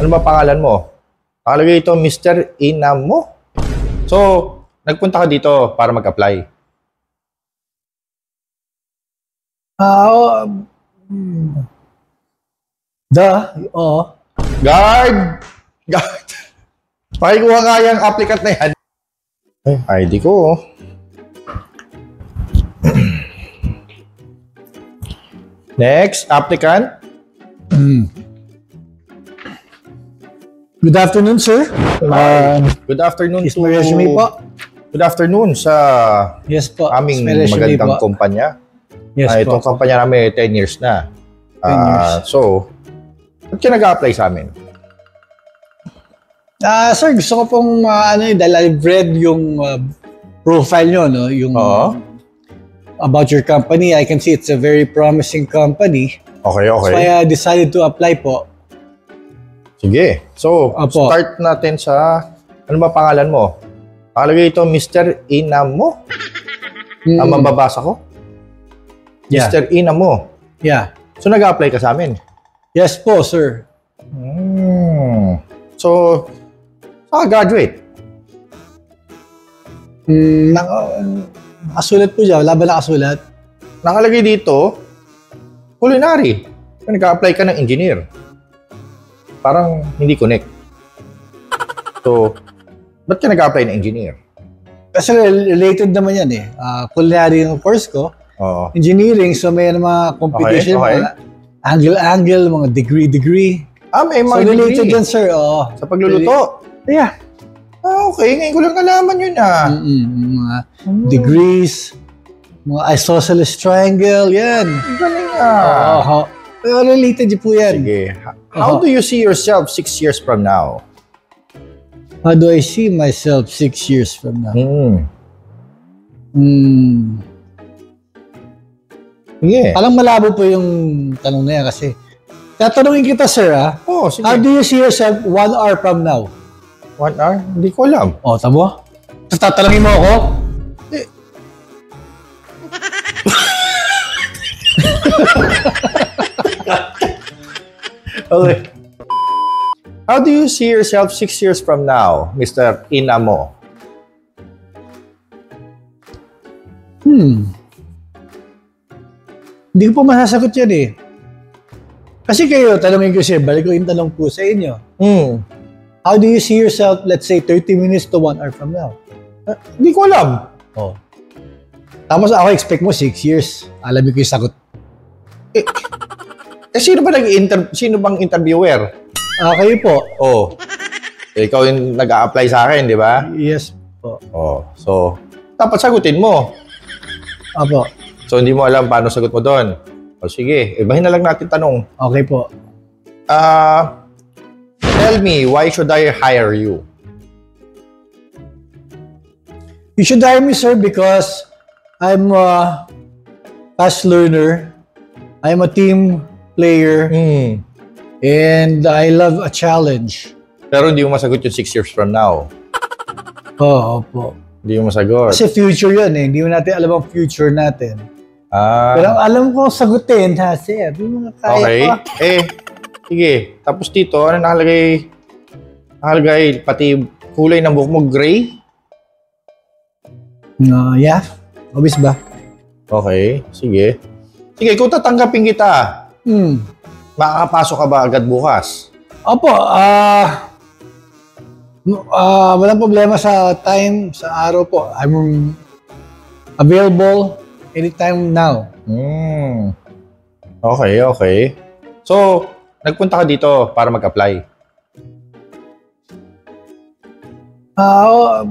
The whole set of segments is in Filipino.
Ano ba pangalan mo? Nakalagay ito, Mr. Inamo. So, nagpunta ka dito para mag-apply. Oo. Guard! Guard! Pakikuha nga yung applicant na yan. Ay, ID ko. Next, applicant. Good afternoon, sir. Good afternoon Is my resume po? Good afternoon sa Yes po. aming Is my resume magandang po? kumpanya. Yes po. Itong kumpanya namin 10 years na. 10 years. So, ba't ka nag-a-apply sa amin? Sir, gusto ko pong dahil I've read yung profile nyo, no? Yung about your company. I can see it's a very promising company. Okay. So I decided to apply po. Sige. So, Opo. start natin sa, ano ba pangalan mo? Nakalagay ito, Mr. Inamo. Ang mababasa ko? Yeah. Mr. Inamo. Yeah. So, nag-a-apply ka sa amin? Yes po, sir. So, saan ka graduate? Nakasulat po dyan. Wala ba nakasulat? Nakalagay dito, culinary. Nag-a-apply ka ng engineer. Parang hindi connect. So, ba't ka nag-a-apply ng engineer? Kasi related naman yan eh. Culinary yung course ko. Oo. Engineering, so may mga competition, Okay. mga angle, mga degree. May So mga related degree yan, sir. Oo. sa pagluluto. Yeah. Okay. Ngayon ko lang nalaman yun Mga degrees, mga isosceles triangle, yan. Ang galing ah. Oo. Related yun po yan. Sige. How do you see yourself 6 years from now? How do I see myself 6 years from now? Sige. Alang malabo po yung tanong na yan kasi tatanungin kita, sir, Sige. How do you see yourself 1 hour from now? 1 hour? Hindi ko alam. Tamo? Tapos tatanungin mo ako? Okay. How do you see yourself 6 years from now, Mr. Inamo? Hindi ko pa masasagot yan eh. Kasi kayo, tanongin ko siya, balik ko yung tanong po sa inyo. How do you see yourself, let's say, 30 minutes to 1 hour from now? Hindi ko alam. Tapos ako expect mo 6 years. Alam ko yung sagot. Sino bang interviewer? Kayo po. Ikaw yung nag-a-apply sa akin, di ba? Yes po. So, dapat sagutin mo. Apo. So, hindi mo alam paano sagot mo doon. Sige, ibahin na lang natin tanong. Okay po. Tell me, why should I hire you? You should hire me, sir, because I'm a fast learner. I'm a team player. And I love a challenge. Pero hindi mo masagot yung 6 years from now. Opo. Hindi mo masagot. Kasi future yun eh. Hindi mo natin alam ang future natin. Pero alam ko sagutin, sir. Yung mga kaya pa. Sige. Tapos dito, ano nakalagay? Nakalagay pati kulay ng buhok mo, gray? Yeah. Obvious ba? Okay. Sige. Sige, kung tatanggapin kita, makakapasok ka ba agad bukas? Opo. Walang problema sa time, sa araw po. I'm available anytime now. Okay. So, nagpunta ka dito para mag-apply? Oo.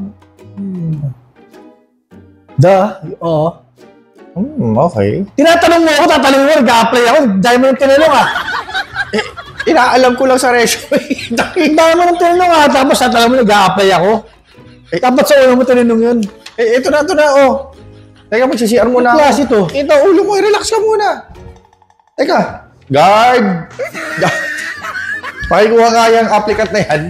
Okay. Tinatanong mo ako, tatanong mo, nag-a-apply ako. Dahil mo ng tinanong Inaalam ko lang sa resume. Dahil mo ng tinanong tapos tatanong mo, nag-a-apply ako. Dapat sa ulo mo tinanong yun. Ito na, Teka, magsisiar muna ako. Klase to. Ito, ulo mo, relax ka muna. Teka. Guard! Pakikuha nga yung applicant na yan.